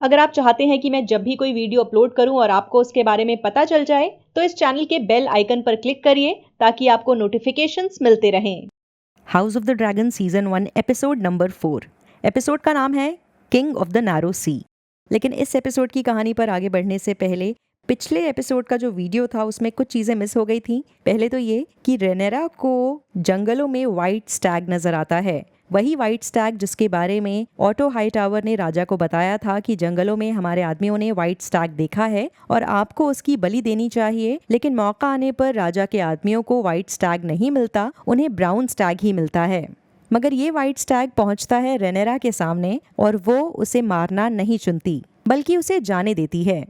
अगर आप चाहते हैं कि मैं जब भी कोई वीडियो अपलोड करूं और आपको उसके बारे में पता चल जाए, तो इस चैनल के बेल आइकन पर क्लिक करिए ताकि आपको नोटिफिकेशंस मिलते रहें। House of the dragon season 1 episode number 4। Episode का नाम है किंग ऑफ द नैरो सी। लेकिन इस एपिसोड की कहानी पर आगे बढ़ने से पहले पिछले एपिसोड का जो वीडियो था उसमें कुछ चीज़ें मिस हो गई थी। पहले तो ये कि रेनेरा को जंगलों में वाइट स्टैग नजर आता है, वही वाइट स्टैग जिसके बारे में ऑटो हाईटावर ने राजा को बताया था कि जंगलों में हमारे आदमियों ने वाइट स्टैग देखा है और आपको उसकी बलि देनी चाहिए। लेकिन मौका आने पर राजा के आदमियों को वाइट स्टैग नहीं मिलता, उन्हें ब्राउन स्टैग ही मिलता है। मगर ये वाइट स्टैग पहुंचता है रेनेरा के सामने और वो उसे मारना नहीं चुनती बल्कि उसे जाने देती है।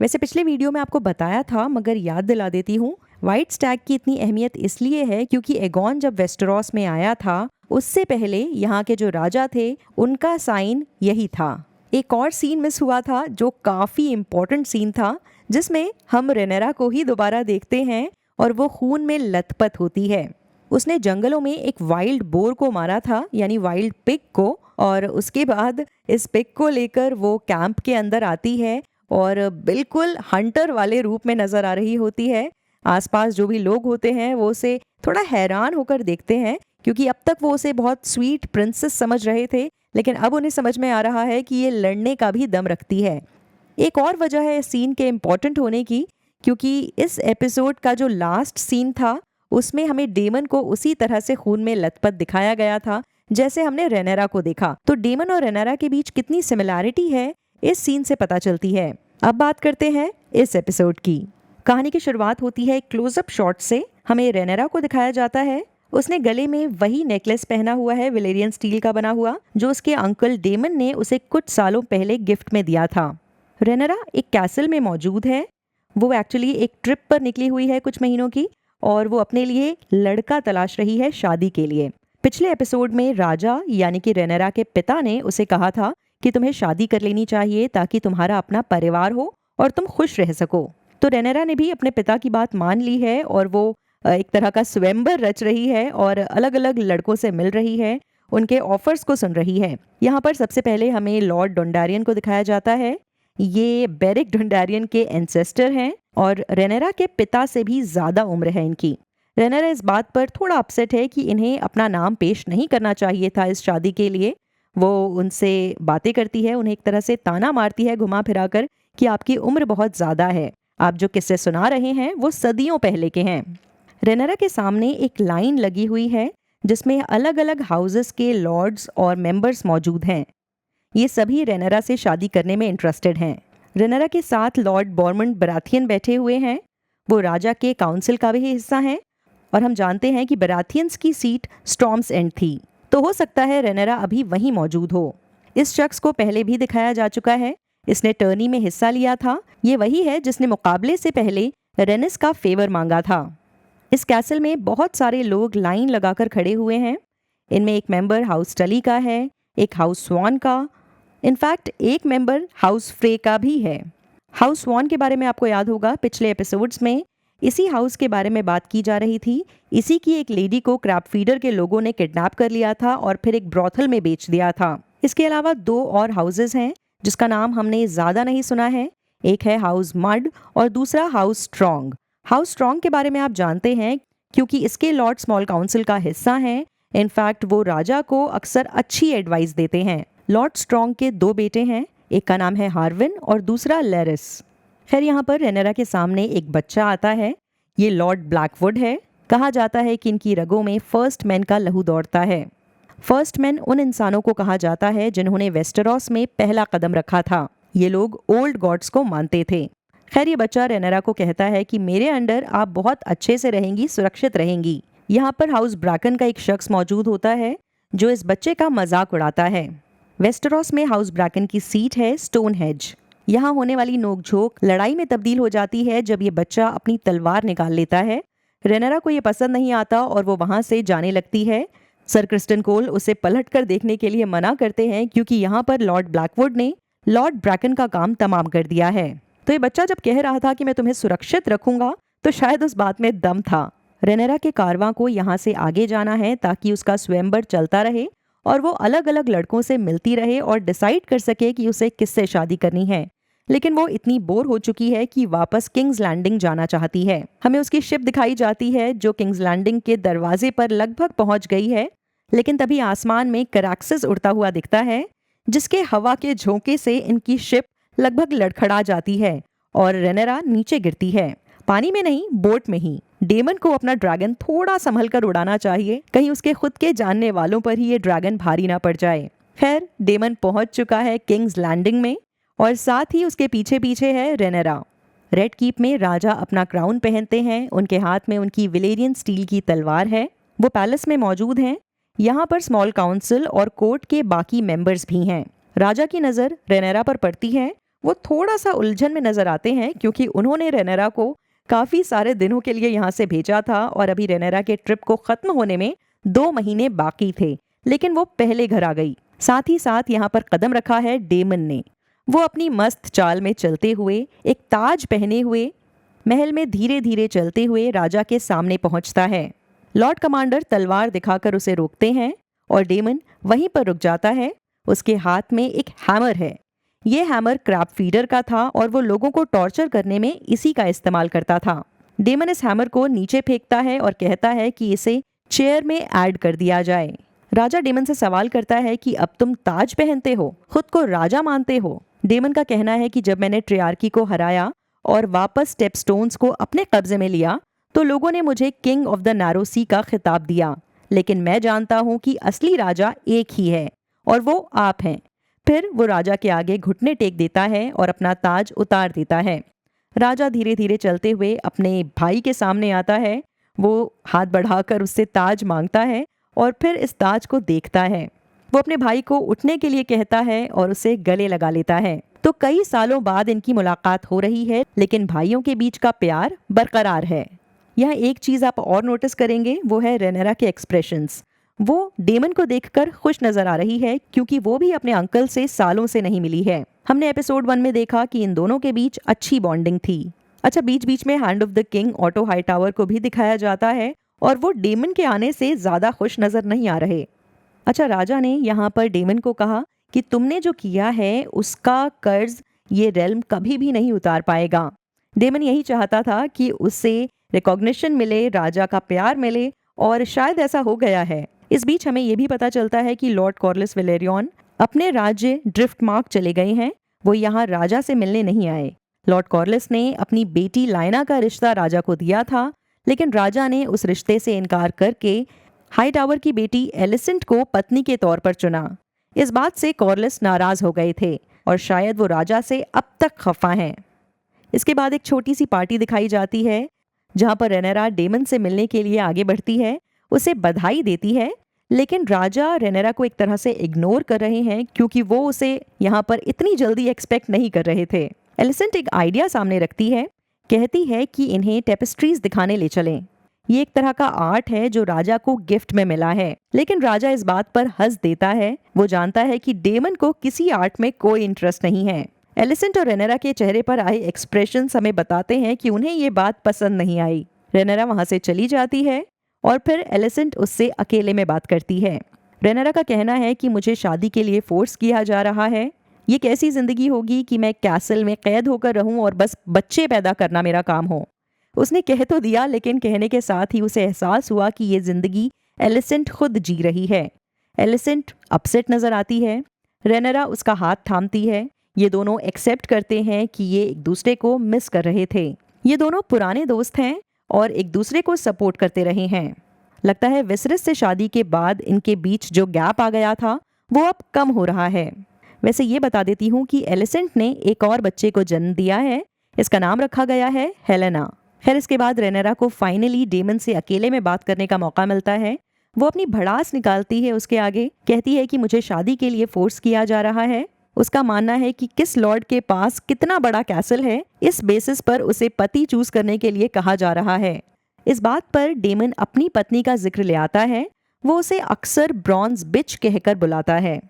वैसे पिछले वीडियो में आपको बताया था, मगर याद दिला देती हूँ। व्हाइट स्टैग की इतनी अहमियत इसलिए है क्योंकि एगोन जब वेस्टेरोस में आया था उससे पहले यहाँ के जो राजा थे उनका साइन यही था। एक और सीन मिस हुआ था जो काफी इम्पोर्टेंट सीन था, जिसमें हम रेनेरा को ही दोबारा देखते हैं और वो खून में लथपथ होती है। उसने जंगलों में एक वाइल्ड बोर को मारा था, यानी वाइल्ड पिग को, और उसके बाद इस पिग को लेकर वो कैंप के अंदर आती है और बिल्कुल हंटर वाले रूप में नजर आ रही होती है। आसपास जो भी लोग होते हैं वो उसे थोड़ा हैरान होकर देखते हैं क्योंकि अब तक वो उसे बहुत स्वीट प्रिंसेस समझ रहे थे, लेकिन अब उन्हें समझ में आ रहा है कि ये लड़ने का भी दम रखती है। एक और वजह है इस सीन के इम्पोर्टेंट होने की, क्योंकि इस एपिसोड का जो लास्ट सीन था उसमें हमें डेमन को उसी तरह से खून में लथपथ दिखाया गया था जैसे हमने रेनेरा को देखा। तो डेमन और रेनेरा के बीच कितनी सिमिलैरिटी है इस सीन से पता चलती है। अब बात करते हैं इस एपिसोड की। कहानी की शुरुआत होती है क्लोजअप शॉट से। हमें रेनेरा को दिखाया जाता है, उसने गले में वही नेकलेस पहना हुआ है वेलेरियन स्टील का बना हुआ, जो उसके अंकल डेमन ने उसे कुछ सालों पहले गिफ्ट में दिया था। रेनेरा एक कैसल में मौजूद है। वो एक्चुअली एक ट्रिप पर निकली हुई है कुछ महीनों की और वो अपने लिए लड़का तलाश रही है शादी के लिए। पिछले एपिसोड में राजा यानी कि रेनेरा के पिता ने उसे कहा था कि तुम्हें शादी कर लेनी चाहिए ताकि तुम्हारा अपना परिवार हो और तुम खुश रह सको। तो रेनेरा ने भी अपने पिता की बात मान ली है और वो एक तरह का स्वयंवर रच रही है और अलग अलग लड़कों से मिल रही है, उनके ऑफर्स को सुन रही है। यहाँ पर सबसे पहले हमें लॉर्ड डोंडारियन को दिखाया जाता है। ये बेरिक डोंडारियन के एंसेस्टर हैं और रेनेरा के पिता से भी ज्यादा उम्र है इनकी। रेनेरा इस बात पर थोड़ा अपसेट है कि इन्हें अपना नाम पेश नहीं करना चाहिए था इस शादी के लिए। वो उनसे बातें करती है, उन्हें एक तरह से ताना मारती है घुमा फिरा कर कि आपकी उम्र बहुत ज्यादा है, आप जो किस्से सुना रहे हैं वो सदियों पहले के हैं। रेनेरा के सामने एक लाइन लगी हुई है जिसमें अलग अलग हाउसेस के लॉर्ड्स और मेंबर्स मौजूद हैं। ये सभी रेनेरा से शादी करने में इंटरेस्टेड हैं। रेनेरा के साथ लॉर्ड बॉर्मंड बराथियन बैठे हुए हैं, वो राजा के काउंसिल का भी हिस्सा हैं और हम जानते हैं कि बराथियंस की सीट स्टॉर्म्स एंड थी, तो हो सकता है रेनेरा अभी वहीं मौजूद हो। इस शख्स को पहले भी दिखाया जा चुका है, इसने टर्नी में हिस्सा लिया था। ये वही है जिसने मुकाबले से पहले रेनिस का फेवर मांगा था। इस कैसल में बहुत सारे लोग लाइन लगाकर खड़े हुए हैं। इनमें एक मेंबर हाउस टली का है, एक हाउस स्वान का, इनफैक्ट एक मेंबर हाउस फ्रे का भी है। हाउस स्वान के बारे में आपको याद होगा, पिछले एपिसोड्स में इसी हाउस के बारे में बात की जा रही थी। इसी की एक लेडी को क्रैब फीडर के लोगों ने किडनैप कर लिया था और फिर एक ब्रॉथल में बेच दिया था। इसके अलावा 2 और हाउसेस हैं जिसका नाम हमने ज्यादा नहीं सुना है। एक है हाउस मड और दूसरा हाउस स्ट्रॉन्ग। हाउस स्ट्रॉन्ग के बारे में आप जानते हैं क्योंकि इसके लॉर्ड स्मॉल काउंसिल का हिस्सा हैं। इनफैक्ट वो राजा को अक्सर अच्छी एडवाइस देते हैं। लॉर्ड स्ट्रॉन्ग के 2 बेटे हैं, एक का नाम है हार्विन और दूसरा लेरिस। खैर यहाँ पर रेनेरा के सामने एक बच्चा आता है, ये लॉर्ड ब्लैकवुड है। कहा जाता है कि इनकी रगों में फर्स्ट मैन का लहू दौड़ता है। फर्स्ट मैन उन इंसानों को कहा जाता है जिन्होंने वेस्टेरोस में पहला कदम रखा था। ये लोग ओल्ड गॉड्स को मानते थे। खैर ये बच्चा रेनेरा को कहता है कि मेरे अंडर आप बहुत अच्छे से रहेंगी, सुरक्षित रहेंगी। यहाँ पर हाउस ब्रैकन का एक शख्स मौजूद होता है जो इस बच्चे का मजाक उड़ाता है। वेस्टेरोस में हाउस ब्रैकन की सीट है स्टोन हेज। यहाँ होने वाली नोकझोंक लड़ाई में तब्दील हो जाती है जब ये बच्चा अपनी तलवार निकाल लेता है। रेनेरा को ये पसंद नहीं आता और वो वहां से जाने लगती है। सर क्रिस्टन कोल उसे पलट कर देखने के लिए मना करते हैं क्योंकि यहाँ पर लॉर्ड ब्लैकवुड ने लॉर्ड ब्रैकन का काम तमाम कर दिया है। तो ये बच्चा जब कह रहा था कि मैं तुम्हें सुरक्षित रखूंगा तो शायद उस बात में दम था। रेनेरा के कारवां को यहाँ से आगे जाना है ताकि उसका स्वयंवर चलता रहे और वो अलग अलग लड़कों से मिलती रहे और डिसाइड कर सके कि उसे किससे शादी करनी है। लेकिन वो इतनी बोर हो चुकी है कि वापस किंग्स लैंडिंग जाना चाहती है। हमें उसकी शिप दिखाई जाती है जो किंग्स लैंडिंग के दरवाजे पर लगभग पहुंच गई है, लेकिन तभी आसमान में कराक्सिस उड़ता हुआ दिखता है, जिसके हवा के झोंके से इनकी शिप लगभग लड़खड़ा जाती है और रेनेरा नीचे गिरती है। पानी में नहीं, बोट में ही। डेमन को अपना ड्रैगन थोड़ा संभल कर उड़ाना चाहिए, कहीं उसके खुद के जानने वालों पर ही ये ड्रैगन भारी ना पड़ जाए। खैर, डेमन पहुंच चुका है किंग्स लैंडिंग में और साथ ही उसके पीछे पीछे है रेनेरा। रेड कीप में राजा अपना क्राउन पहनते हैं, उनके हाथ में उनकी विलेरियन स्टील की तलवार है। वो पैलेस में मौजूद हैं। यहाँ पर स्मॉल काउंसिल और कोर्ट के बाकी मेंबर्स भी हैं। राजा की नज़र रेनेरा पर पड़ती है। वो थोड़ा सा उलझन में नजर आते हैं क्योंकि उन्होंने रेनेरा को काफ़ी सारे दिनों के लिए यहाँ से भेजा था और अभी रेनेरा के ट्रिप को ख़त्म होने में 2 महीने बाकी थे, लेकिन वो पहले घर आ गई। साथ ही साथ यहाँ पर कदम रखा है डेमन ने। वो अपनी मस्त चाल में चलते हुए, एक ताज पहने हुए, महल में धीरे धीरे चलते हुए राजा के सामने पहुंचता है। लॉर्ड कमांडर तलवार दिखाकर उसे रोकते हैं और डेमन वहीं पर रुक जाता है। उसके हाथ में एक हैमर है। ये हैमर क्रैब फीडर का था और वो लोगों को टॉर्चर करने में इसी का इस्तेमाल करता था। डेमन इस हैमर को नीचे फेंकता है और कहता है कि इसे चेयर में ऐड कर दिया जाए। राजा डेमन से सवाल करता है कि अब तुम ताज पहनते हो, खुद को राजा मानते हो। डेमन का कहना है कि जब मैंने ट्रियार्की को हराया और वापस स्टेपस्टोन्स को अपने कब्जे में लिया तो लोगों ने मुझे किंग ऑफ द नैरो सी का खिताब दिया, लेकिन मैं जानता हूँ कि असली राजा एक ही है और वो आप हैं। फिर वो राजा के आगे घुटने टेक देता है और अपना ताज उतार देता है। राजा धीरे धीरे चलते हुए अपने भाई के सामने आता है। वो हाथ बढ़ाकर उससे ताज मांगता है और फिर इस ताज को देखता है। वो अपने भाई को उठने के लिए कहता है और उसे गले लगा लेता है। तो कई सालों बाद इनकी मुलाकात हो रही है, लेकिन भाइयों के बीच का प्यार बरकरार है। यहाँ एक चीज आप और नोटिस करेंगे, वो है रेनेरा के एक्सप्रेशंस। वो डेमन को देखकर खुश नजर आ रही है क्योंकि वो भी अपने अंकल से सालों से नहीं मिली है। हमने एपिसोड 1 में देखा कि इन दोनों के बीच अच्छी बॉन्डिंग थी। अच्छा, बीच बीच में hand of the king auto Hightower को भी दिखाया जाता है और वो डेमन के आने से ज्यादा खुश नजर नहीं आ रहे। अच्छा, राजा ने यहाँ पर डेमन को कहा कि तुमने जो किया है उसका कर्ज ये रेल्म कभी भी नहीं उतार पाएगा। डेमन यही चाहता था कि उससे रिकॉग्निशन मिले, राजा का प्यार मिले, और शायद ऐसा हो गया है। इस बीच हमें यह भी पता चलता है कि लॉर्ड कॉर्लिस वेलेरियन अपने राज्य ड्रिफ्टमार्क चले गए हैं। वो यहाँ राजा से मिलने नहीं आए। लॉर्ड कॉर्लिस ने अपनी बेटी लाइना का रिश्ता राजा को दिया था, लेकिन राजा ने उस रिश्ते से इनकार करके हाईटावर की बेटी एलिसेंट को पत्नी के तौर पर चुना। इस बात से कॉर्लिस नाराज हो गए थे और शायद वो राजा से अब तक खफा हैं। इसके बाद एक छोटी सी पार्टी दिखाई जाती है जहां पर रेनेरा डेमन से मिलने के लिए आगे बढ़ती है, उसे बधाई देती है, लेकिन राजा रेनेरा को एक तरह से इग्नोर कर रहे हैं क्योंकि वो उसे यहाँ पर इतनी जल्दी एक्सपेक्ट नहीं कर रहे थे। एलिसेंट एक आइडिया सामने रखती है, कहती है कि इन्हें टेपेस्ट्रीज दिखाने ले चलें। ये एक तरह का आर्ट है जो राजा को गिफ्ट में मिला है, लेकिन राजा इस बात पर हंस देता है। वो जानता है कि डेमन को किसी आर्ट में कोई इंटरेस्ट नहीं है। एलिसेंट और रेनेरा के चेहरे पर आए एक्सप्रेशंस हमें बताते हैं कि उन्हें ये बात पसंद नहीं आई। रेनेरा वहां से चली जाती है और फिर एलिसेंट उससे अकेले में बात करती है। रेनेरा का कहना है कि मुझे शादी के लिए फोर्स किया जा रहा है। ये कैसी जिंदगी होगी कि मैं कैसल में कैद होकर रहूं और बस बच्चे पैदा करना मेरा काम हो। उसने कह तो दिया, लेकिन कहने के साथ ही उसे एहसास हुआ कि ये जिंदगी एलिसेंट खुद जी रही है। एलिसेंट अपसेट नजर आती है। रेनेरा उसका हाथ थामती है। ये दोनों एक्सेप्ट करते हैं कि ये एक दूसरे को मिस कर रहे थे। ये दोनों पुराने दोस्त हैं और एक दूसरे को सपोर्ट करते रहे हैं। लगता है विसरिस से शादी के बाद इनके बीच जो गैप आ गया था वो अब कम हो रहा है। वैसे ये बता देती हूँ कि एलिसेंट ने एक और बच्चे को जन्म दिया है। इसका नाम रखा गया है हेलेना। खैर, इसके बाद रेनेरा को फाइनली डेमन से अकेले में बात करने का मौका मिलता है। वो अपनी भड़ास निकालती है उसके आगे, कहती है कि मुझे शादी के लिए फोर्स किया जा रहा है। उसका मानना है कि किस लॉर्ड के पास कितना बड़ा कैसल है, इस बेसिस पर उसे पति चूज करने के लिए कहा जा रहा है। इस बात पर डेमन अपनी पत्नी का जिक्र ले आता है। वो उसे अक्सर ब्रॉन्ज बिच कहकर बुलाता है।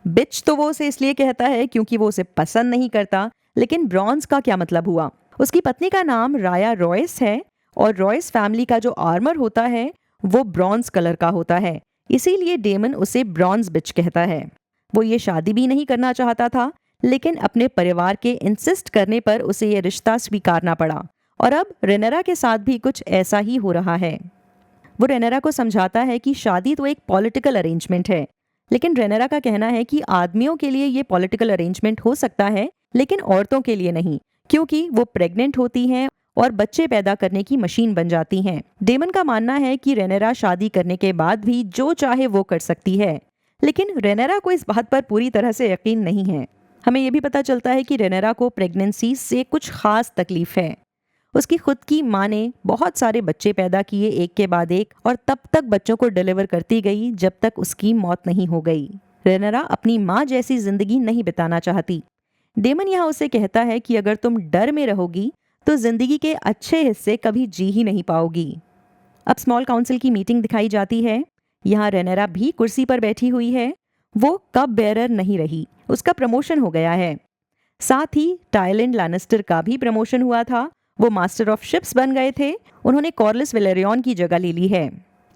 बिच तो वो उसे इसलिए कहता है क्योंकि वो उसे पसंद नहीं करता, लेकिन ब्रॉन्ज का क्या मतलब हुआ? उसकी पत्नी का नाम राया रॉयस है और रॉयस फैमिली का जो आर्मर होता है वो ब्रॉन्ज कलर का होता है। इसीलिए डेमन उसे ब्रॉन्ज बिच कहता है। वो ये शादी भी नहीं करना चाहता था, लेकिन अपने परिवार के इंसिस्ट करने पर उसे ये रिश्ता स्वीकारना पड़ा और अब रेनेरा के साथ भी कुछ ऐसा ही हो रहा है। वो रेनेरा को समझाता है कि शादी तो एक पॉलिटिकल अरेंजमेंट है, लेकिन रेनेरा का कहना है कि आदमियों के लिए ये पॉलिटिकल अरेंजमेंट हो सकता है, लेकिन औरतों के लिए नहीं, क्योंकि वो प्रेग्नेंट होती हैं और बच्चे पैदा करने की मशीन बन जाती हैं। डेमन का मानना है कि रेनेरा शादी करने के बाद भी जो चाहे वो कर सकती है, लेकिन रेनेरा को इस बात पर पूरी तरह से यकीन नहीं है। हमें यह भी पता चलता है कि रेनेरा को प्रेगनेंसी से कुछ खास तकलीफ है। उसकी खुद की माँ ने बहुत सारे बच्चे पैदा किए एक के बाद एक, और तब तक बच्चों को डिलीवर करती गई जब तक उसकी मौत नहीं हो गई। रेनेरा अपनी माँ जैसी जिंदगी नहीं बिताना चाहती। डेमन यहाँ उसे कहता है कि अगर तुम डर में रहोगी तो जिंदगी के अच्छे हिस्से कभी जी ही नहीं पाओगी। अब स्मॉल काउंसिल की मीटिंग दिखाई जाती है। यहाँ रेनेरा भी कुर्सी पर बैठी हुई है। वो कप बेरर नहीं रही, उसका प्रमोशन हो गया है। साथ ही टाइलैंड लैनिस्टर का भी प्रमोशन हुआ था। वो मास्टर ऑफ शिप्स बन गए थे। उन्होंने कॉर्लिस वेलेरियन की जगह ले ली है।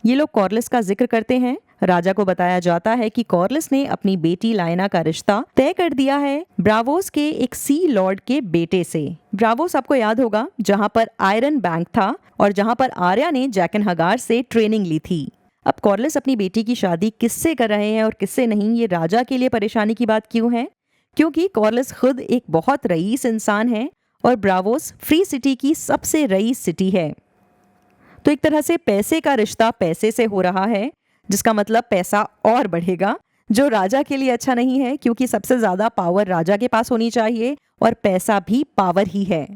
ये लोग कॉर्लिस का जिक्र करते हैं। राजा को बताया जाता है कि कॉर्लिस ने अपनी बेटी लायना का रिश्ता तय कर दिया है ब्रावोस के एक सी लॉर्ड के बेटे से। ब्रावोस आपको याद होगा, जहां पर आयरन बैंक था और जहां पर आर्या ने जैकन हगार से ट्रेनिंग ली थी। अब कॉर्लिस अपनी बेटी की शादी किससे कर रहे हैं और किससे नहीं, ये राजा के लिए परेशानी की बात क्यों है? क्योंकि कॉर्लिस खुद एक बहुत रईस इंसान है और ब्रावोस फ्री सिटी की सबसे रईस सिटी है। तो एक तरह से पैसे का रिश्ता पैसे से हो रहा है, जिसका मतलब पैसा और बढ़ेगा, जो राजा के लिए अच्छा नहीं है, क्योंकि सबसे ज्यादा पावर राजा के पास होनी चाहिए और पैसा भी पावर ही है।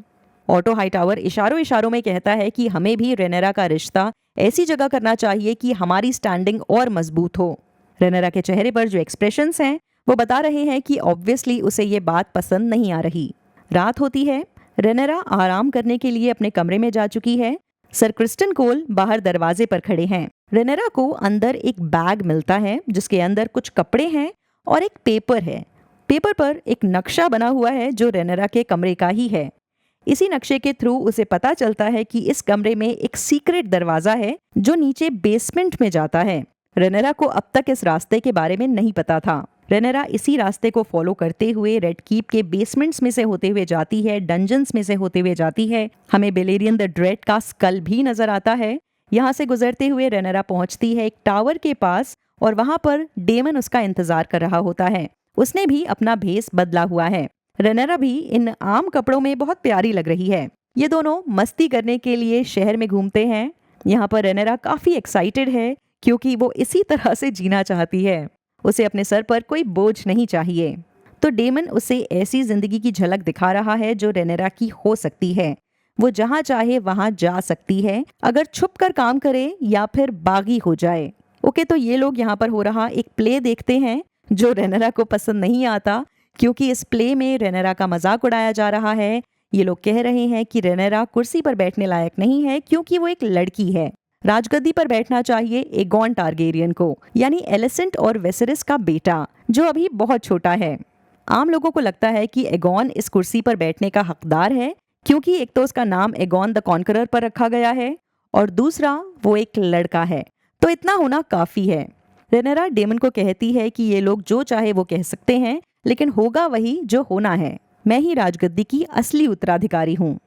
ऑटो हाईटावर इशारों इशारों में कहता है कि हमें भी रेनेरा का रिश्ता ऐसी जगह करना चाहिए कि हमारी स्टैंडिंग और मजबूत हो। रेनेरा के चेहरे पर जो एक्सप्रेशंस हैं वो बता रहे हैं कि ऑब्वियसली उसे ये बात पसंद नहीं आ रही। रात होती है। रेनेरा आराम करने के लिए अपने कमरे में जा चुकी है। सर क्रिस्टन कोल बाहर दरवाजे पर खड़े हैं। रेनेरा को अंदर एक बैग मिलता है जिसके अंदर कुछ कपड़े हैं और एक पेपर है। पेपर पर एक नक्शा बना हुआ है जो रेनेरा के कमरे का ही है। इसी नक्शे के थ्रू उसे पता चलता है कि इस कमरे में एक सीक्रेट दरवाजा है जो नीचे बेसमेंट में जाता है। रेनेरा को अब तक इस रास्ते के बारे में नहीं पता था। रेनेरा इसी रास्ते को फॉलो करते हुए रेड कीप के बेसमेंट्स में से होते हुए जाती है, डंजन्स में से होते हुए जाती है। हमें बेलेरियन द ड्रेड का स्कल भी नजर आता है। यहाँ से गुजरते हुए रेनेरा पहुंचती है एक टावर के पास और वहां पर डेमन उसका इंतजार कर रहा होता है। उसने भी अपना भेस बदला हुआ है। रेनेरा भी इन आम कपड़ों में बहुत प्यारी लग रही है। ये दोनों मस्ती करने के लिए शहर में घूमते हैं। यहाँ पर रेनेरा काफी एक्साइटेड है क्योंकि वो इसी तरह से जीना चाहती है। उसे अपने सर पर कोई बोझ नहीं चाहिए। तो डेमन उसे ऐसी जिंदगी की झलक दिखा रहा है जो रेनेरा की हो सकती है। वो जहाँ चाहे वहां जा सकती है, अगर छुप कर काम करे या फिर बागी हो जाए। ओके, तो ये लोग यहाँ पर हो रहा एक प्ले देखते हैं जो रेनेरा को पसंद नहीं आता, क्योंकि इस प्ले में रेनेरा का मजाक उड़ाया जा रहा है। ये लोग कह रहे हैं कि रेनेरा कुर्सी पर बैठने लायक नहीं है क्योंकि वो एक लड़की है। राजगद्दी पर बैठना चाहिए एगॉन टारगेरियन को, यानी एलिसेंट और वेसेरिस का बेटा, जो अभी बहुत छोटा है। आम लोगों को लगता है कि एगॉन इस कुर्सी पर बैठने का हकदार है, क्योंकि एक तो उसका नाम एगॉन द कॉन्करर पर रखा गया है और दूसरा वो एक लड़का है। तो इतना होना काफी है। रेनेरा डेमन को कहती है कि ये लोग जो चाहे वो कह सकते हैं, लेकिन होगा वही जो होना है। मैं ही राजगद्दी की असली उत्तराधिकारी हूँ।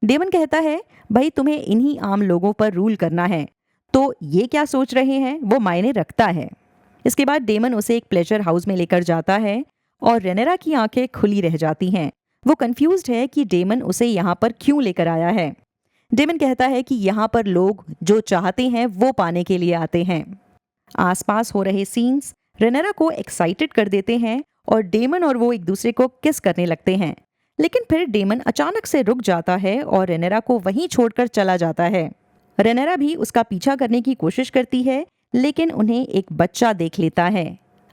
डेमन कहता है, भाई तुम्हें इन्हीं आम लोगों पर रूल करना है, तो ये क्या सोच रहे हैं वो मायने रखता है। इसके बाद डेमन उसे एक प्लेजर हाउस में लेकर जाता है और रेनेरा की आंखें खुली रह जाती हैं। वो कंफ्यूज्ड है कि डेमन उसे यहाँ पर क्यों लेकर आया है। डेमन कहता है कि यहाँ पर लोग जो चाहते हैं वो पाने के लिए आते हैं। आसपास हो रहे सीन्स रेनेरा को एक्साइटेड कर देते हैं और डेमन और वो एक दूसरे को किस करने लगते हैं। लेकिन फिर डेमन अचानक से रुक जाता है और रेनेरा को वहीं छोड़कर चला जाता है। रेनेरा भी उसका पीछा करने की कोशिश करती है, लेकिन उन्हें एक बच्चा देख लेता है।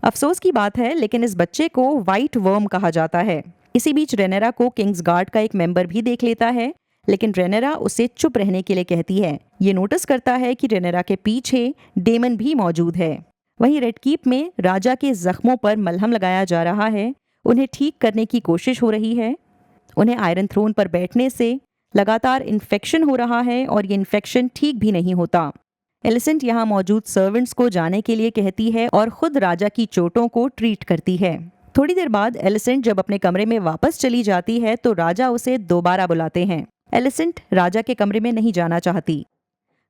अफसोस की बात है, लेकिन इस बच्चे को व्हाइट वर्म कहा जाता है। इसी बीच रेनेरा को किंग्स गार्ड का एक मेंबर भी देख लेता है, लेकिन रेनेरा उसे चुप रहने के लिए कहती है। ये नोटिस करता है कि रेनेरा के पीछे डेमन भी मौजूद है। वहीं रेड कीप में राजा के जख्मों पर मलहम लगाया जा रहा है, उन्हें ठीक करने की कोशिश हो रही है। उन्हें आयरन थ्रोन पर बैठने से लगातार इन्फेक्शन हो रहा है और ये इन्फेक्शन ठीक भी नहीं होता। एलिसेंट यहाँ मौजूद सर्वेंट्स को जाने के लिए कहती है और खुद राजा की चोटों को ट्रीट करती है। थोड़ी देर बाद एलिसेंट जब अपने कमरे में वापस चली जाती है तो राजा उसे दोबारा बुलाते हैं। एलिसेंट राजा के कमरे में नहीं जाना चाहती।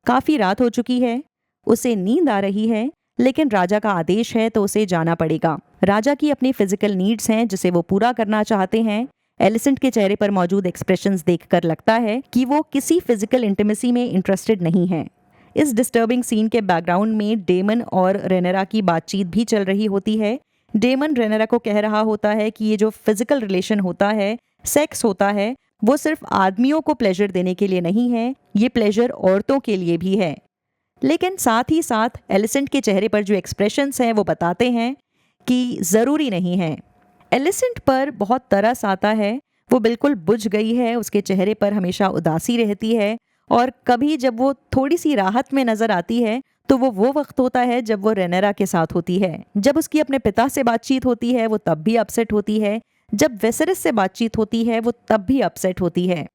काफी रात हो चुकी है, उसे नींद आ रही है, लेकिन राजा का आदेश है तो उसे जाना पड़ेगा। राजा की अपनी फिजिकल नीड्स हैं जिसे वो पूरा करना चाहते हैं। एलिसेंट के चेहरे पर मौजूद एक्सप्रेशंस देखकर लगता है कि वो किसी फिजिकल इंटीमेसी में इंटरेस्टेड नहीं है। इस डिस्टर्बिंग सीन के बैकग्राउंड में डेमन और रेनेरा की बातचीत भी चल रही होती है। डेमन रेनेरा को कह रहा होता है कि ये जो फिजिकल रिलेशन होता है, सेक्स होता है, वो सिर्फ आदमियों को प्लेजर देने के लिए नहीं है, ये प्लेजर औरतों के लिए भी है। लेकिन साथ ही साथ एलिसेंट के चेहरे पर जो एक्सप्रेशंस हैं वो बताते हैं कि ज़रूरी नहीं है। एलिसेंट पर बहुत तरस आता है, वो बिल्कुल बुझ गई है, उसके चेहरे पर हमेशा उदासी रहती है और कभी जब वो थोड़ी सी राहत में नज़र आती है तो वो वक्त होता है जब वो रेनेरा के साथ होती है। जब उसकी अपने पिता से बातचीत होती है वो तब भी अपसेट होती है, जब वेसेरिस से बातचीत होती है वो तब भी अपसेट होती है।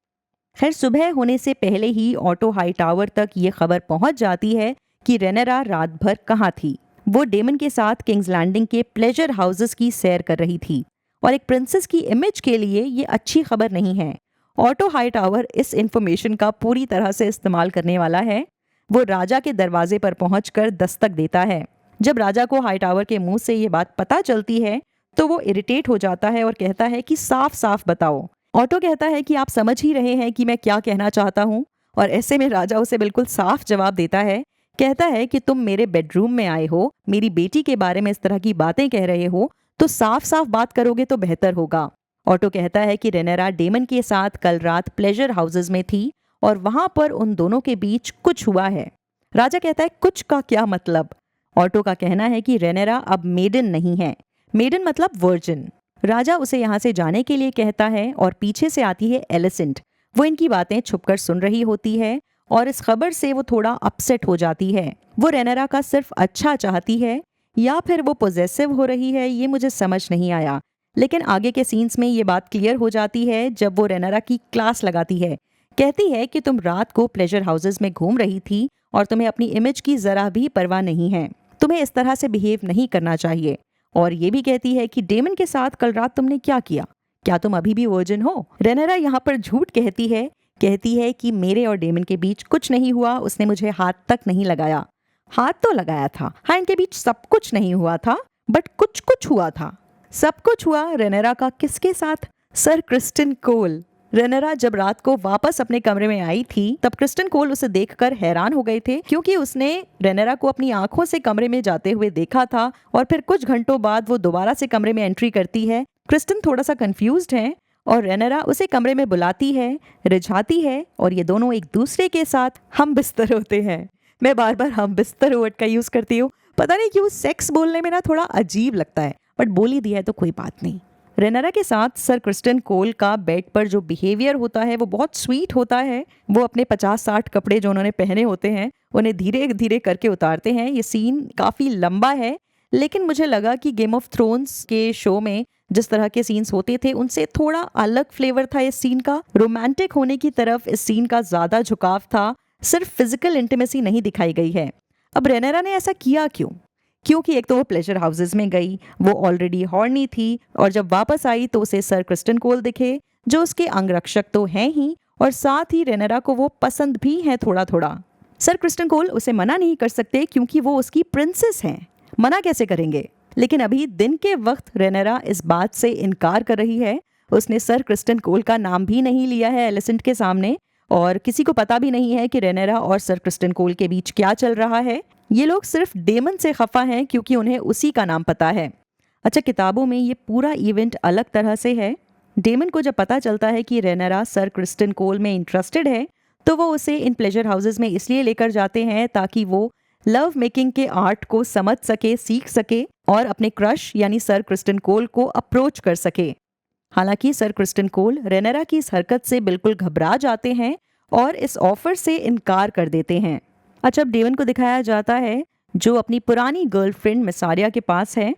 खैर, सुबह होने से पहले ही ऑटो हाई टावर तक ये खबर पहुंच जाती है कि रेनेरा रात भर कहाँ थी। वो डेमन के साथ किंग्स लैंडिंग के प्लेजर हाउसेस की सैर कर रही थी और एक प्रिंसेस की इमेज के लिए ये अच्छी खबर नहीं है। ऑटो हाई टावर इस इंफॉर्मेशन का पूरी तरह से इस्तेमाल करने वाला है। वो राजा के दरवाजे पर पहुंचकर दस्तक देता है। जब राजा को हाई टावर के मुंह से ये बात पता चलती है तो वो इरिटेट हो जाता है और कहता है कि साफ साफ बताओ। ऑटो कहता है कि आप समझ ही रहे हैं कि मैं क्या कहना चाहता हूँ, और ऐसे में राजा उसे बिल्कुल साफ जवाब देता है। कहता है कि तुम मेरे बेडरूम में आए हो, मेरी बेटी के बारे में इस तरह की बातें कह रहे हो, तो साफ साफ बात करोगे तो बेहतर होगा। ऑटो कहता है कि रेनेरा डेमन के साथ कल रात प्लेजर हाउसेस में थी और वहां पर उन दोनों के बीच कुछ हुआ है। राजा कहता है कुछ का क्या मतलब? ऑटो का कहना है कि रेनेरा अब मेडन नहीं है। मेडन मतलब वर्जिन। राजा उसे यहाँ से जाने के लिए कहता है और पीछे से आती है एलिसेंट। वो इनकी बातें छुपकर सुन रही होती है और इस खबर से वो थोड़ा अपसेट हो जाती है। वो रेनेरा का सिर्फ अच्छा चाहती है या फिर वो पोजेसिव हो रही है, ये मुझे समझ नहीं आया। लेकिन आगे के सीन्स में ये बात क्लियर हो जाती है जब वो रेनेरा की क्लास लगाती है। कहती है कि तुम रात को प्लेजर हाउसेस में घूम रही थी और तुम्हें अपनी इमेज की जरा भी परवाह नहीं है। तुम्हें इस तरह से बिहेव नहीं करना चाहिए। और ये भी कहती है कि डेमन के साथ कल रात तुमने क्या किया? क्या तुम अभी भी वर्जिन हो? रेनेरा यहाँ पर झूठ कहती है कि मेरे और डेमन के बीच कुछ नहीं हुआ, उसने मुझे हाथ तक नहीं लगाया। हाथ तो लगाया था, हाँ, इनके बीच सब कुछ नहीं हुआ था, बट कुछ कुछ हुआ था। सब कुछ हुआ रेनेरा का किसके साथ? सर क्रिस्टन कोल। रेनेरा जब रात को वापस अपने कमरे में आई थी तब क्रिस्टन कोल उसे देखकर हैरान हो गए थे, क्योंकि उसने रेनेरा को अपनी आंखों से कमरे में जाते हुए देखा था और फिर कुछ घंटों बाद वो दोबारा से कमरे में एंट्री करती है। क्रिस्टन थोड़ा सा कंफ्यूज्ड है और रेनेरा उसे कमरे में बुलाती है, रिझाती है और ये दोनों एक दूसरे के साथ हम बिस्तर होते हैं। मैं बार बार हम बिस्तर वर्ड का यूज करती हूँ, पता नहीं क्यों सेक्स बोलने में ना थोड़ा अजीब लगता है, बट बोल ही दिया है तो कोई बात नहीं। रेनेरा के साथ सर क्रिस्टन कोल का बेड पर जो बिहेवियर होता है वो बहुत स्वीट होता है। वो अपने 50-60 कपड़े जो उन्होंने पहने होते हैं उन्हें धीरे धीरे करके उतारते हैं। ये सीन काफ़ी लंबा है, लेकिन मुझे लगा कि गेम ऑफ थ्रोन्स के शो में जिस तरह के सीन्स होते थे उनसे थोड़ा अलग फ्लेवर था इस सीन का। रोमांटिक होने की तरफ इस सीन का ज़्यादा झुकाव था, सिर्फ फिजिकल इंटीमेसी नहीं दिखाई गई है। अब रेनेरा ने ऐसा किया क्यों? क्योंकि एक तो वो प्लेजर हाउसेस में गई, वो ऑलरेडी हॉर्नी थी, और जब वापस आई तो उसे सर क्रिस्टन कोल दिखे जो उसके अंगरक्षक तो हैं ही, और साथ ही रेनेरा को वो पसंद भी है थोड़ा थोड़ा। सर क्रिस्टन कोल उसे मना नहीं कर सकते क्योंकि वो उसकी प्रिंसेस हैं, मना कैसे करेंगे? लेकिन अभी दिन के वक्त रेनेरा इस बात से इनकार कर रही है। उसने सर क्रिस्टन कोल का नाम भी नहीं लिया है एलिसेंट के सामने, और किसी को पता भी नहीं है कि रेनेरा और सर क्रिस्टन कोल के बीच क्या चल रहा है। ये लोग सिर्फ डेमन से खफा हैं क्योंकि उन्हें उसी का नाम पता है। अच्छा, किताबों में ये पूरा इवेंट अलग तरह से है। डेमन को जब पता चलता है कि रेनेरा सर क्रिस्टन कोल में इंटरेस्टेड है तो वो उसे इन प्लेजर हाउसेस में इसलिए लेकर जाते हैं ताकि वो लव मेकिंग के आर्ट को समझ सके, सीख सके और अपने क्रश यानी सर क्रिस्टन कोल को अप्रोच कर सके। हालांकि सर क्रिस्टन कोल रेनेरा की इस हरकत से बिल्कुल घबरा जाते हैं और इस ऑफर से इनकार कर देते हैं। अच्छा, अब डेवन को दिखाया जाता है जो अपनी पुरानी गर्लफ्रेंड मिसारिया के पास है।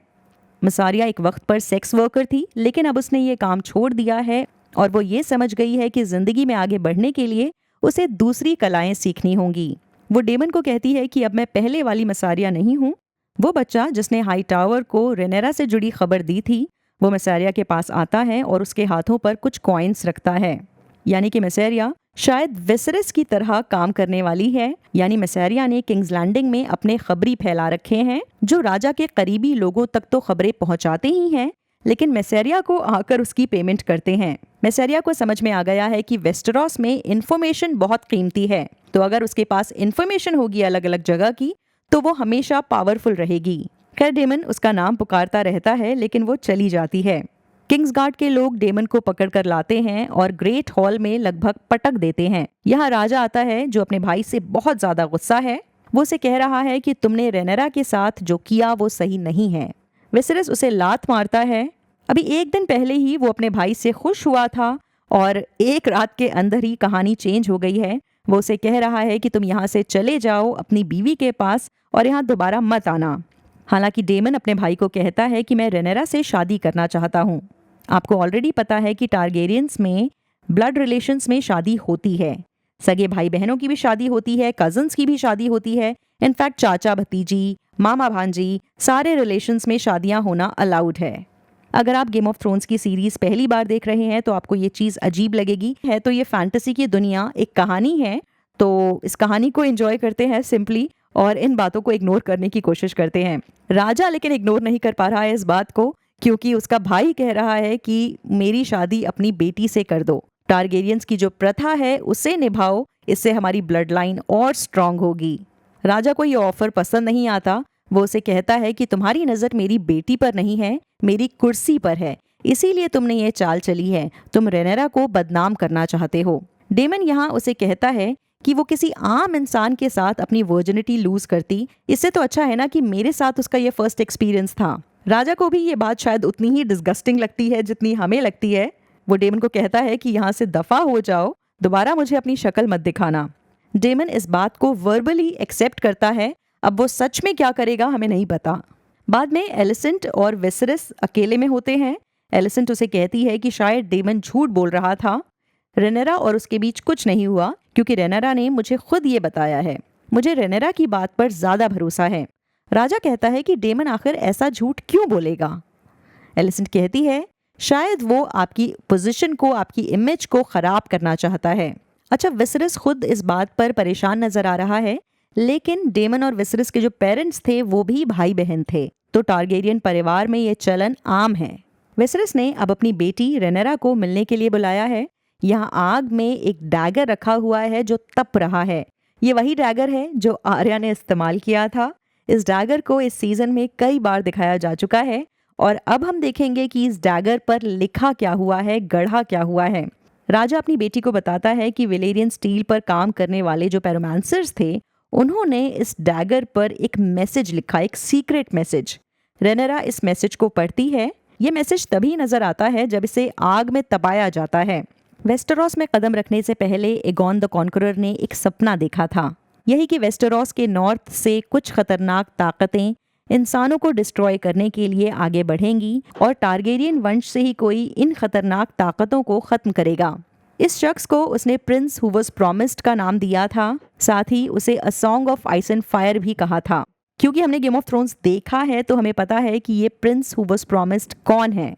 मिसारिया एक वक्त पर सेक्स वर्कर थी, लेकिन अब उसने ये काम छोड़ दिया है और वो ये समझ गई है कि जिंदगी में आगे बढ़ने के लिए उसे दूसरी कलाएं सीखनी होंगी। वो डेमन को कहती है कि अब मैं पहले वाली मसारिया नहीं हूँ। वो बच्चा जिसने हाई टावर को रेनेरा से जुड़ी खबर दी थी, वो मसारिया के पास आता है और उसके हाथों पर कुछ कॉइन्स रखता है। यानी कि मसारिया शायद विसरस की तरह काम करने वाली है। यानी मसारिया ने किंग्स लैंडिंग में अपने खबरी फैला रखे हैं, जो राजा के करीबी लोगों तक तो खबरें पहुंचाते ही हैं, लेकिन मसारिया को आकर उसकी पेमेंट करते हैं। मसारिया को समझ में आ गया है कि वेस्टरॉस में इंफॉर्मेशन बहुत कीमती है, तो अगर उसके पास इंफॉर्मेशन होगी अलग अलग जगह की, तो वो हमेशा पावरफुल रहेगी। खैर डेमन उसका नाम पुकारता रहता है, लेकिन वो चली जाती है। किंग्स गार्ड के लोग डेमन को पकड़ कर लाते हैं और ग्रेट हॉल में लगभग पटक देते हैं। यहाँ राजा आता है, जो अपने भाई से बहुत ज्यादा गुस्सा है। वो उसे कह रहा है कि तुमने रेनेरा के साथ जो किया वो सही नहीं है। विसरस उसे लात मारता है। अभी एक दिन पहले ही वो अपने भाई से खुश हुआ था और एक रात के अंदर ही कहानी चेंज हो गई है। वो उसे कह रहा है कि तुम यहाँ से चले जाओ अपनी बीवी के पास और यहाँ दोबारा मत आना। हालांकि डेमन अपने भाई को कहता है कि मैं रेनेरा से शादी करना चाहता हूँ। आपको ऑलरेडी पता है कि टारगेरियंस में ब्लड रिलेशंस में शादी होती है। सगे भाई बहनों की भी शादी होती है, कजन्स की भी शादी होती है। इनफैक्ट चाचा भतीजी, मामा भांजी, सारे रिलेशंस में शादियां होना अलाउड है। अगर आप गेम ऑफ थ्रोन्स की सीरीज पहली बार देख रहे हैं तो आपको ये चीज़ अजीब लगेगी। है तो ये फैंटेसी की दुनिया, एक कहानी है, तो इस कहानी को एंजॉय करते हैं सिंपली और इन बातों को इग्नोर करने की कोशिश करते हैं। राजा लेकिन इग्नोर नहीं कर पा रहा है इस बात को, क्योंकि उसका भाई कह रहा है कि मेरी शादी अपनी बेटी से कर दो। टारगेरियंस की जो प्रथा है उसे निभाओ, इससे हमारी ब्लड लाइन और स्ट्रांग होगी। राजा को ये ऑफर पसंद नहीं आता। वो उसे कहता है कि तुम्हारी नज़र मेरी बेटी पर नहीं है, मेरी कुर्सी पर है, इसीलिए तुमने ये चाल चली है। तुम रेनेरा को बदनाम करना चाहते हो। डेमन यहाँ उसे कहता है कि वो किसी आम इंसान के साथ अपनी वर्जिनिटी लूज करती, इससे तो अच्छा है ना कि मेरे साथ उसका ये फर्स्ट एक्सपीरियंस था। राजा को भी ये बात शायद उतनी ही डिस्गस्टिंग लगती है जितनी हमें लगती है। वो डेमन को कहता है कि यहाँ से दफा हो जाओ, दोबारा मुझे अपनी शक्ल मत दिखाना। डेमन इस बात को वर्बली एक्सेप्ट करता है। अब वो सच में क्या करेगा हमें नहीं पता। बाद में एलिसेंट और विसरस अकेले में होते हैं। एलिसेंट उसे कहती है कि शायद डेमन झूठ बोल रहा था। रेनेरा और उसके बीच कुछ नहीं हुआ, क्योंकि रेनेरा ने मुझे खुद ये बताया है। मुझे रेनेरा की बात पर ज्यादा भरोसा है। राजा कहता है कि डेमन आखिर ऐसा झूठ क्यों बोलेगा। एलिसेंट कहती है शायद वो आपकी पोजीशन को, आपकी इमेज को खराब करना चाहता है। अच्छा, विसरस खुद इस बात पर परेशान नजर आ रहा है, लेकिन डेमन और विसरस के जो पेरेंट्स थे वो भी भाई बहन थे, तो टारगेरियन परिवार में ये चलन आम है। विसरस ने अब अपनी बेटी रेनेरा को मिलने के लिए बुलाया है। यहाँ आग में एक डैगर रखा हुआ है जो तप रहा है। ये वही डैगर है जो आर्या ने इस्तेमाल किया था। इस डैगर को इस सीजन में कई बार दिखाया जा चुका है और अब हम देखेंगे कि इस डैगर पर लिखा क्या हुआ है, गढ़ा क्या हुआ है। राजा अपनी बेटी को बताता है कि वेलेरियन स्टील पर काम करने वाले जो पैरोमांसर्स थे, उन्होंने इस डैगर पर एक मैसेज लिखा, एक सीक्रेट मैसेज। रेनेरा इस मैसेज को पढ़ती है। ये मैसेज तभी नजर आता है जब इसे आग में तपाया जाता है। वेस्टरॉस में कदम रखने से पहले एगॉन द कॉन्करर ने एक सपना देखा था, यही कि वेस्टरॉस के नॉर्थ से कुछ खतरनाक ताकतें इंसानों को डिस्ट्रॉय करने के लिए आगे बढ़ेंगी और टारगेरियन वंश से ही कोई इन खतरनाक ताकतों को खत्म करेगा। इस शख्स को उसने प्रिंस हु वाज प्रॉमिस्ड का नाम दिया था, साथ ही उसे a song of ice and fire भी कहा था। क्योंकि हमने गेम ऑफ थ्रोन्स देखा है तो हमें पता है कि ये प्रिंस हु वाज प्रॉमिस्ड कौन है।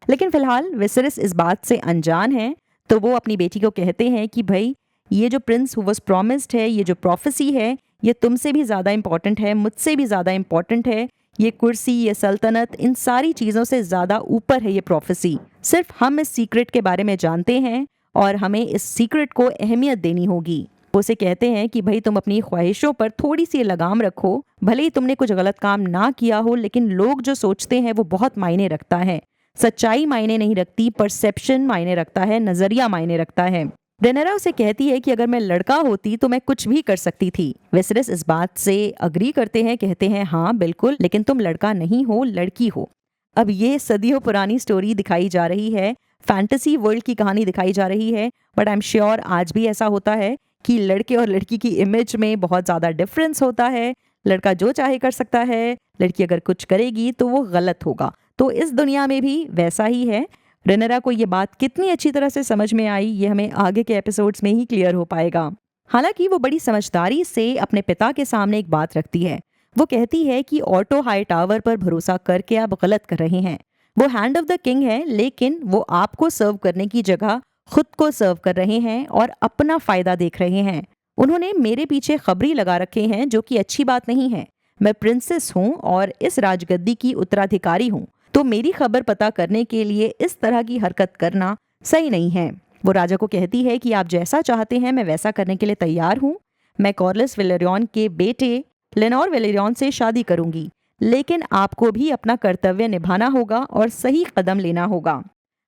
लेकिन फिलहाल विसरस इस बात से अनजान है, तो वो अपनी बेटी को कहते हैं कि भाई ये जो प्रिंस हु वाज प्रॉमिस्ड है, ये जो प्रोफेसी है, ये तुमसे भी ज़्यादा इम्पॉर्टेंट है, मुझसे भी ज़्यादा इम्पॉर्टेंट है। ये कुर्सी, ये सल्तनत, इन सारी चीज़ों से ज़्यादा ऊपर है ये प्रोफेसी। सिर्फ हम इस सीक्रेट के बारे में जानते हैं और हमें इस सीक्रेट को अहमियत देनी होगी। वो उसे कहते हैं कि भाई तुम अपनी ख्वाहिशों पर थोड़ी सी लगाम रखो, भले ही तुमने कुछ गलत काम ना किया हो, लेकिन लोग जो सोचते हैं वो बहुत मायने रखता है। सच्चाई मायने नहीं रखती, परसेप्शन मायने रखता है, नजरिया मायने रखता है। रेनेरा उसे कहती है कि अगर मैं लड़का होती तो मैं कुछ भी कर सकती थी। विसरस इस बात से अग्री करते हैं, कहते हैं हाँ बिल्कुल, लेकिन तुम लड़का नहीं हो, लड़की हो। अब ये सदियों पुरानी स्टोरी दिखाई जा रही है, फैंटेसी वर्ल्ड की कहानी दिखाई जा रही है, बट आई एम श्योर आज भी ऐसा होता है कि लड़के और लड़की की इमेज में बहुत ज़्यादा डिफरेंस होता है। लड़का जो चाहे कर सकता है, लड़की अगर कुछ करेगी तो वो गलत होगा। तो इस दुनिया में भी वैसा ही है। रेनेरा को ये बात कितनी अच्छी तरह से समझ में आई, ये हमें आगे के एपिसोड्स में ही क्लियर हो पाएगा। हालांकि वो बड़ी समझदारी से अपने पिता के सामने एक बात रखती है। वो कहती है कि ऑटो हाईटावर पर भरोसा करके आप गलत कर रहे हैं। वो हैंड ऑफ द किंग है, लेकिन वो आपको सर्व करने की जगह खुद को सर्व कर रहे हैं और अपना फायदा देख रहे हैं। उन्होंने मेरे पीछे खबरी लगा रखे हैं, जो कि अच्छी बात नहीं है। मैं प्रिंसेस हूँ और इस राजगद्दी की उत्तराधिकारी हूँ, तो मेरी खबर पता करने के लिए इस तरह की हरकत करना सही नहीं है। वो राजा को कहती है कि आप जैसा चाहते हैं मैं वैसा करने के लिए तैयार हूँ। मैं कॉर्लिस वेलेरियन के बेटे लेनोर वेलेरियन से शादी करूंगी, लेकिन आपको भी अपना कर्तव्य निभाना होगा और सही कदम लेना होगा।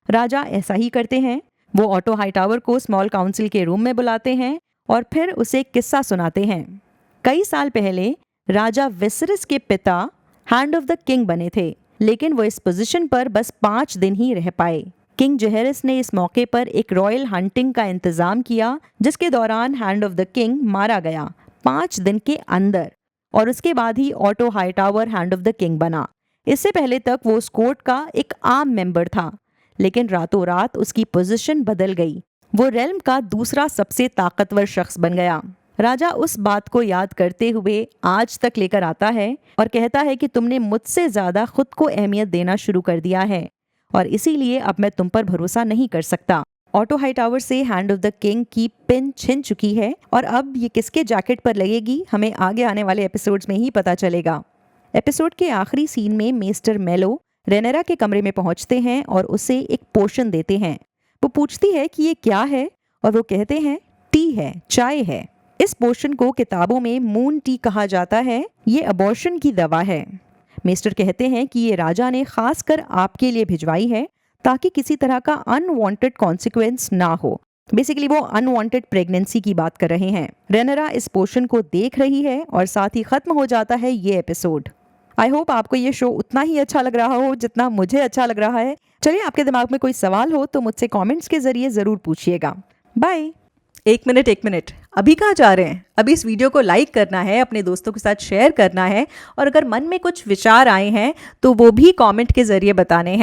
राजा ऐसा ही करते हैं। वो ऑटो हाईटावर को स्मॉल काउंसिल के रूम में बुलाते हैं और फिर उसे एक किस्सा सुनाते हैं। कई साल पहले राजा विसरस के पिता हैंड ऑफ द किंग बने थे, लेकिन वो इस पोजीशन पर बस 5 दिन ही रह पाए। किंग जेहरस ने इस मौके पर एक रॉयल हंटिंग का इंतजाम किया, जिसके दौरान हैंड ऑफ द किंग मारा गया 5 दिन के अंदर, और उसके बाद ही Otto Hightower hand of the king बना। इससे पहले तक वो उस कोर्ट का एक आम मेंबर था, लेकिन रातों रात उसकी पोजीशन बदल गई। वो रेल्म का दूसरा सबसे ताकतवर शख्स बन गया। राजा उस बात को याद करते हुए आज तक लेकर आता है और कहता है कि तुमने मुझसे ज्यादा खुद को अहमियत देना शुरू कर दिया है और इसीलिए अब मैं तुम पर भरोसा नहीं कर सकता। ऑटो हाईटावर से हैंड ऑफ द किंग की पिन छिन चुकी है और अब ये किसके जैकेट पर लगेगी हमें आगे आने वाले एपिसोड्स में ही पता चलेगा। एपिसोड के आखिरी सीन में मेस्टर मेलो रेनेरा के कमरे में पहुंचते हैं और उसे एक पोशन देते हैं। वो पूछती है कि ये क्या है और वो कहते हैं टी है, चाय है। इस पोशन को किताबों में मून टी कहा जाता है। ये अबॉर्शन की दवा है। मेस्टर कहते हैं कि ये राजा ने खास कर आपके लिए भिजवाई है ताकि किसी तरह का अनवांटेड कॉन्सिक्वेंस ना हो। बेसिकली वो अनवांटेड प्रेगनेंसी की बात कर रहे हैं। रेनेरा इस पोशन को देख रही है और साथ ही खत्म हो जाता है ये एपिसोड। आई होप आपको ये शो उतना ही अच्छा लग रहा हो जितना मुझे अच्छा लग रहा है। चलिए, आपके दिमाग में कोई सवाल हो तो मुझसे कमेंट्स के जरिए जरूर पूछिएगा। बाय। एक मिनट, अभी कहाँ जा रहे हैं? अभी इस वीडियो को लाइक करना है, अपने दोस्तों के साथ शेयर करना है और अगर मन में कुछ विचार आए हैं तो वो भी कमेंट के जरिए बताने हैं।